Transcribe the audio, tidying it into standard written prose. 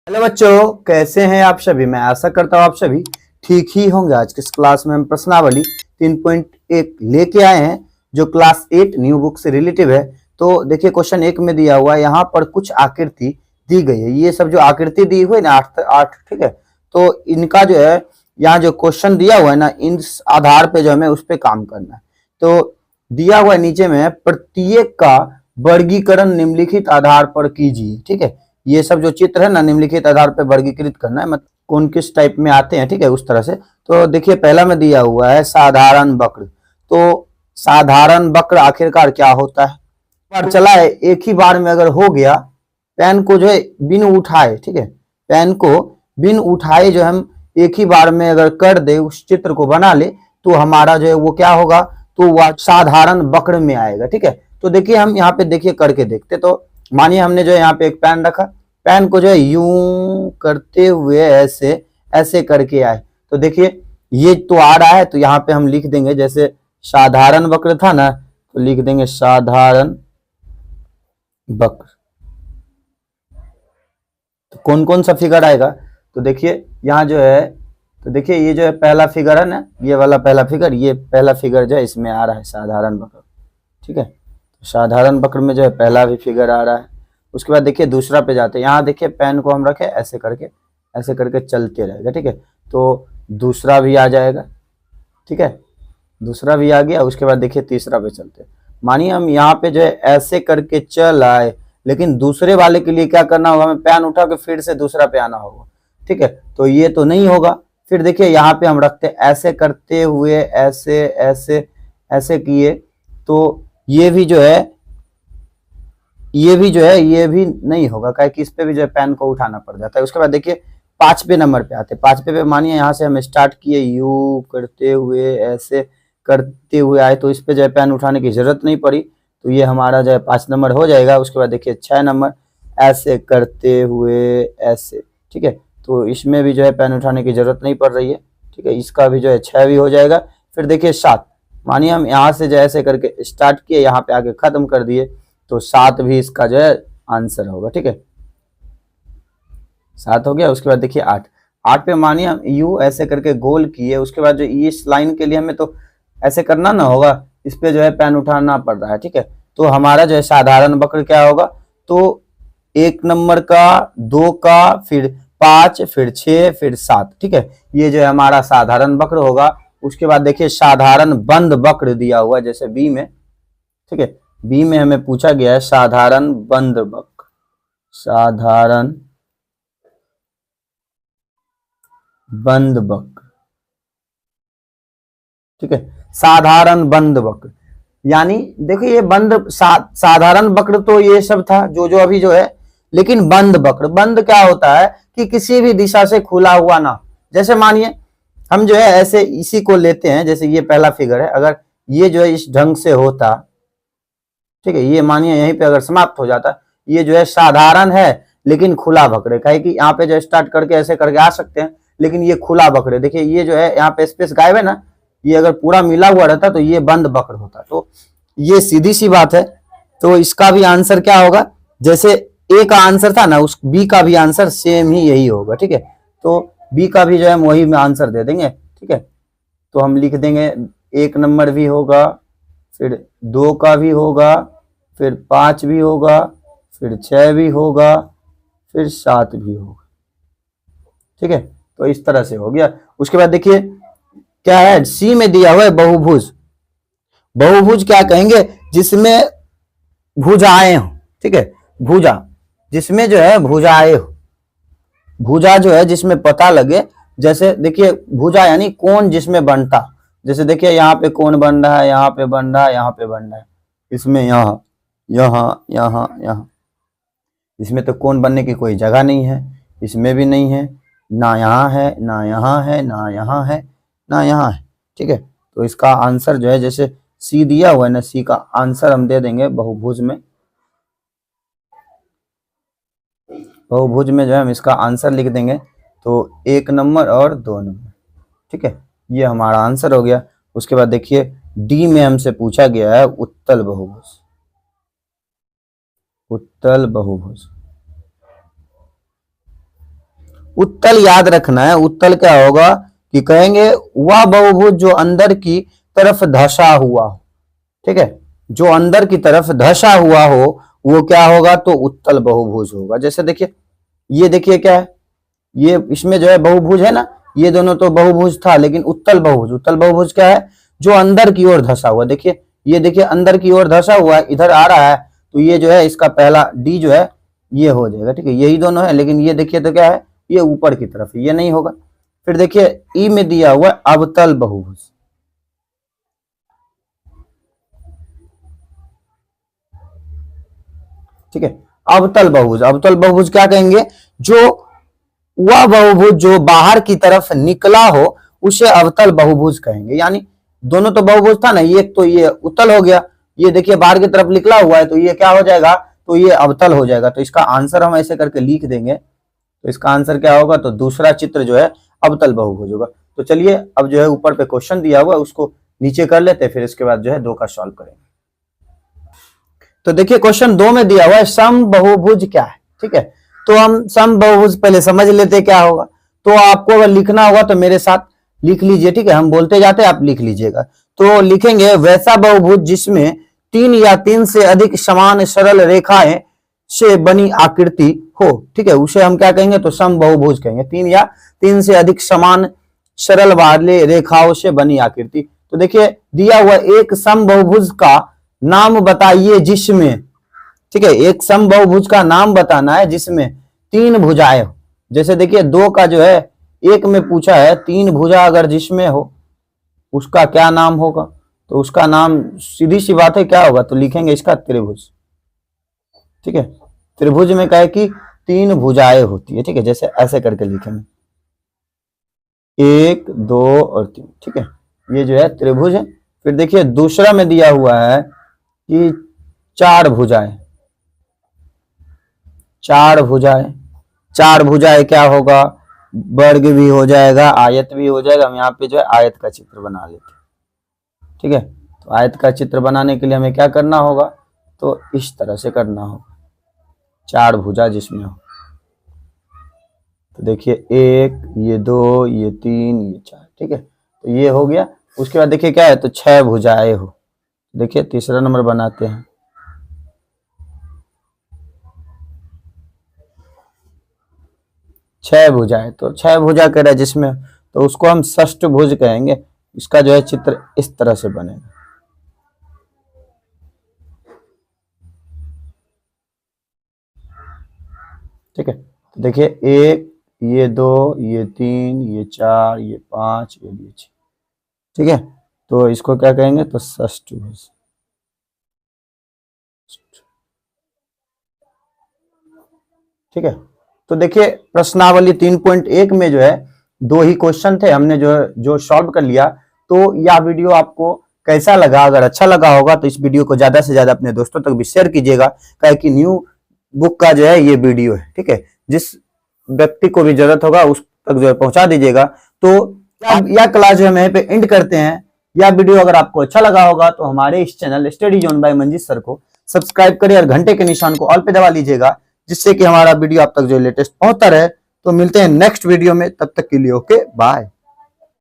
Hello बच्चों, कैसे हैं आप सभी। मैं आशा करता हूँ आप सभी ठीक ही होंगे। आज की इस क्लास में हम प्रश्नावली 3.1 लेके आए हैं जो क्लास 8 न्यू बुक से रिलेटिव है। तो देखिए क्वेश्चन 1 में दिया हुआ है, यहाँ पर कुछ आकृति दी गई है। ये सब जो आकृति दी हुई है ना आठ ठीक है, तो इनका जो है यहाँ जो क्वेश्चन दिया हुआ है ना, इस आधार पे जो हमें उस पर काम करना है। तो दिया हुआ है नीचे में, प्रत्येक का वर्गीकरण निम्नलिखित आधार पर कीजिए। ठीक है, ये सब जो चित्र है ना, निम्नलिखित आधार पर वर्गीकृत करना है, मतलब कौन किस टाइप में आते हैं। ठीक है, उस तरह से। तो देखिए पहला में दिया हुआ है साधारण वक्र। तो साधारण वक्र आखिरकार क्या होता है। बार चला है, एक ही बार में अगर हो गया, पेन को जो है बिन उठाए, ठीक है, पेन को बिन उठाए जो हम एक ही बार में अगर कर दे, उस चित्र को बना ले, तो हमारा जो है वो क्या होगा, तो वह साधारण वक्र में आएगा। ठीक है, तो देखिए हम यहाँ पे देखिए करके देखते। तो मानिए हमने जो है यहाँ पे एक पेन रखा, पेन को जो है यूं करते हुए ऐसे ऐसे करके आए, तो देखिए ये तो आ रहा है। तो यहाँ पे हम लिख देंगे, जैसे साधारण वक्र था ना, तो लिख देंगे साधारण वक्र। तो कौन कौन सा फिगर आएगा, तो देखिए यहाँ जो है, तो देखिए ये जो है पहला फिगर है ना, ये वाला पहला फिगर, ये पहला फिगर जो है इसमें आ रहा है साधारण वक्र। ठीक है, तो साधारण वक्र में जो है पहला भी फिगर आ रहा है। उसके बाद देखिए दूसरा पे जाते हैं, यहाँ देखिए पेन को हम रखे ऐसे करके चलते रहेगा। ठीक है, तो दूसरा भी आ जाएगा। ठीक है, दूसरा भी आ गया। उसके बाद देखिए तीसरा पे चलते हैं। मानिए हम यहाँ पे जो है ऐसे करके चल आए, लेकिन दूसरे वाले के लिए क्या करना होगा, हमें पेन उठा के फिर से दूसरा पे आना होगा। ठीक है, तो ये तो नहीं होगा। फिर देखिए यहाँ पे हम रखते हैं ऐसे करते हुए ऐसे ऐसे ऐसे किए, तो ये भी जो है ये भी नहीं होगा, क्या कि इस पे भी जो है पेन को उठाना पड़ जाता है। उसके बाद देखिए 5वें नंबर पे आते हैं। 5वें पे मानिए यहाँ से हम स्टार्ट किए यू करते हुए ऐसे करते हुए आए, तो इस पे जो है पेन उठाने की जरूरत नहीं पड़ी, तो ये हमारा जो है 5 नंबर हो जाएगा। उसके बाद देखिए 6 नंबर ऐसे करते हुए ऐसे। ठीक है, तो इसमें भी जो है पेन उठाने की जरूरत नहीं पड़ रही है। ठीक है, इसका भी जो है 6 भी हो जाएगा। फिर देखिए 7, मानिए हम यहाँ से जो ऐसे करके स्टार्ट किए, यहाँ पे आके खत्म कर दिए, तो 7 भी इसका जो है आंसर होगा। ठीक है, 7 हो गया। उसके बाद देखिए 8 पे मानिए हम यू ऐसे करके गोल किए, उसके बाद जो इस लाइन के लिए हमें तो ऐसे करना ना होगा, इस पे जो है पेन उठाना पड़ रहा है। ठीक है, तो हमारा जो है साधारण वक्र क्या होगा, तो 1 नंबर का, 2 का, फिर 5, फिर 6, फिर 7। ठीक है, ये जो है हमारा साधारण वक्र होगा। उसके बाद देखिए साधारण बंद वक्र दिया हुआ है, जैसे बी में। ठीक है, बी में हमें पूछा गया है साधारण बंद वक्र, साधारण बंद वक्र। ठीक है, साधारण बंद वक्र, यानी देखिए ये साधारण वक्र तो ये सब था जो जो अभी जो है, लेकिन बंद वक्र, बंद क्या होता है कि किसी भी दिशा से खुला हुआ ना। जैसे मानिए हम जो है ऐसे इसी को लेते हैं, जैसे ये पहला फिगर है, अगर ये जो है इस ढंग से होता, ठीक है, ये मानिए यहीं पे अगर समाप्त हो जाता, ये जो है साधारण है लेकिन खुला वक्र है, कहे कि यहाँ पे जो स्टार्ट करके ऐसे करके आ सकते हैं, लेकिन ये खुला वक्र है। देखिए ये जो है यहाँ पे स्पेस गायब है ना, ये अगर पूरा मिला हुआ रहता तो ये बंद वक्र होता। तो ये सीधी सी बात है। तो इसका भी आंसर क्या होगा, जैसे ए का आंसर था ना, उस बी का भी आंसर सेम ही यही होगा। ठीक है, तो बी का भी जो है वही में आंसर दे देंगे। ठीक है, तो हम लिख देंगे 1 नंबर भी होगा, फिर 2 का भी होगा, फिर 5 भी होगा, फिर 6 भी होगा, फिर 7 भी होगा। ठीक है, तो इस तरह से हो गया। उसके बाद देखिए क्या है, सी में दिया हुआ है बहुभुज। बहुभुज क्या कहेंगे, जिसमें भुजाएं हो। ठीक है, भुजा, जिसमें जो है भुजाएं हो, भुजा जो है जिसमें पता लगे। जैसे देखिए भुजा यानी कोण जिसमें बनता, जैसे देखिए यहाँ पे कोण बन रहा है, यहाँ पे बन रहा है, यहाँ पे बन रहा है, इसमें यहाँ यहाँ यहाँ यहाँ, इसमें तो कोण बनने की कोई जगह नहीं है, इसमें भी नहीं है, ना यहाँ है ना यहाँ है ना यहाँ है ना यहाँ है। ठीक है, तो इसका आंसर जो है, जैसे सी दिया हुआ है ना, सी का आंसर हम दे देंगे बहुभुज में। बहुभुज में जो है हम इसका आंसर लिख देंगे, तो 1 नंबर और 2 नंबर। ठीक है, ये हमारा आंसर हो गया। उसके बाद देखिए डी में हमसे पूछा गया है उत्तल बहुभुज, उत्तल बहुभुज। उत्तल याद रखना है। उत्तल क्या होगा कि कहेंगे वह बहुभुज जो अंदर की तरफ धंसा हुआ हो, ठीक है, जो अंदर की तरफ धंसा हुआ हो वो क्या होगा, तो उत्तल बहुभुज होगा। जैसे देखिए, ये देखिए क्या है, ये इसमें जो है बहुभुज है ना, ये दोनों तो बहुभुज था, लेकिन उत्तल बहुभुज, उत्तल बहुभुज क्या है, जो अंदर की ओर धंसा हुआ। देखिए ये देखिए अंदर की ओर धंसा हुआ है, इधर आ रहा है, तो ये जो है इसका पहला डी जो है ये हो जाएगा, ठीक है, यही दोनों है। लेकिन ये देखिए तो क्या है, ये ऊपर की तरफ है, ये नहीं होगा। फिर देखिए ई में दिया हुआ है अवतल बहुभुज, ठीक है, अवतल बहुभुज। अवतल बहुभुज क्या कहेंगे, जो वह बहुभुज जो बाहर की तरफ निकला हो उसे अवतल बहुभुज कहेंगे। यानी दोनों तो बहुभुज था ना, ये तो ये उत्तल हो गया, ये देखिए बाहर की तरफ निकला हुआ है, तो ये क्या हो जाएगा, तो ये अवतल हो जाएगा। तो इसका आंसर हम ऐसे करके लिख देंगे, तो इसका आंसर क्या होगा, तो दूसरा चित्र जो है अवतल बहुभुज होगा। तो चलिए अब जो है ऊपर पे क्वेश्चन दिया हुआ है उसको नीचे कर लेते हैं, फिर इसके बाद जो है 2 का सॉल्व करेंगे। तो देखिए क्वेश्चन 2 में दिया हुआ है सम बहुभुज क्या है, ठीक है। तो हम सम बहुभुज पहले समझ लेते क्या होगा। तो आपको अगर लिखना होगा तो मेरे साथ लिख लीजिए, ठीक है, हम बोलते जाते हैं, आप लिख लीजिएगा। तो लिखेंगे वैसा बहुभुज जिसमें 3 या 3 से अधिक समान सरल रेखाएं से बनी आकृति हो, ठीक है, उसे हम क्या कहेंगे, तो सम बहुभुज कहेंगे। 3 या 3 से अधिक समान सरल वाले रेखाओं से बनी आकृति। तो देखिए दिया हुआ एक सम बहुभुज का नाम बताइए जिसमें, ठीक है, एक सम बहुभुज का नाम बताना है जिसमें 3 भुजाएं हो। जैसे देखिए 2 का जो है, एक में पूछा है 3 भुजा अगर जिसमें हो उसका क्या नाम होगा, तो उसका नाम सीधी सी बात है क्या होगा, तो लिखेंगे इसका त्रिभुज, ठीक है। त्रिभुज में क्या है कि 3 भुजाएं होती है, ठीक है, जैसे ऐसे करके लिखेंगे 1 2 और 3, ठीक है, ये जो है त्रिभुज है। फिर देखिए दूसरा में दिया हुआ है कि 4 भुजाएं, 4 भुजाएं, 4 भुजाएं क्या होगा, वर्ग भी हो जाएगा, आयत भी हो जाएगा। हम यहाँ पे जो है आयत का चित्र बना लेते हैं, ठीक है। तो आयत का चित्र बनाने के लिए हमें क्या करना होगा, तो इस तरह से करना होगा, 4 भुजा जिसमें हो। तो देखिए 1, ये 2, ये 3, ये 4, ठीक है, तो ये हो गया। उसके बाद देखिए क्या है, तो 6 भुजाएं हो। देखिए तीसरा नंबर बनाते हैं, 6 भुजाएं, तो 6 भुजा कह रहा है जिसमें, तो उसको हम षष्ठभुज कहेंगे। इसका जो है चित्र इस तरह से बनेगा, ठीक है। तो देखिए 1, ये 2, ये 3, ये 4, ये 5, ये 6, ठीक है। तो इसको क्या कहेंगे, तो षष्ठभुज, ठीक है। तो देखिए प्रश्नावली 3.1 में जो है 2 ही क्वेश्चन थे, हमने जो सॉल्व कर लिया। तो यह वीडियो आपको कैसा लगा, अगर अच्छा लगा होगा तो इस वीडियो को ज्यादा से ज्यादा अपने दोस्तों तक भी शेयर कीजिएगा, क्या कि न्यू बुक का जो है ये वीडियो है, ठीक है, जिस व्यक्ति को भी जरूरत होगा उस तक जो है पहुंचा दीजिएगा। तो यह क्लास जो हम यहाँ पे एंड करते हैं। यह वीडियो अगर आपको अच्छा लगा होगा तो हमारे इस channel study zone by Manjeet sir को सब्सक्राइब करिए और घंटे के निशान को ऑल पे दबा लीजिएगा, जिससे कि हमारा वीडियो आप तक जो लेटेस्ट पहुंचता रहे। तो मिलते हैं नेक्स्ट वीडियो में, तब तक के लिए ओके बाय।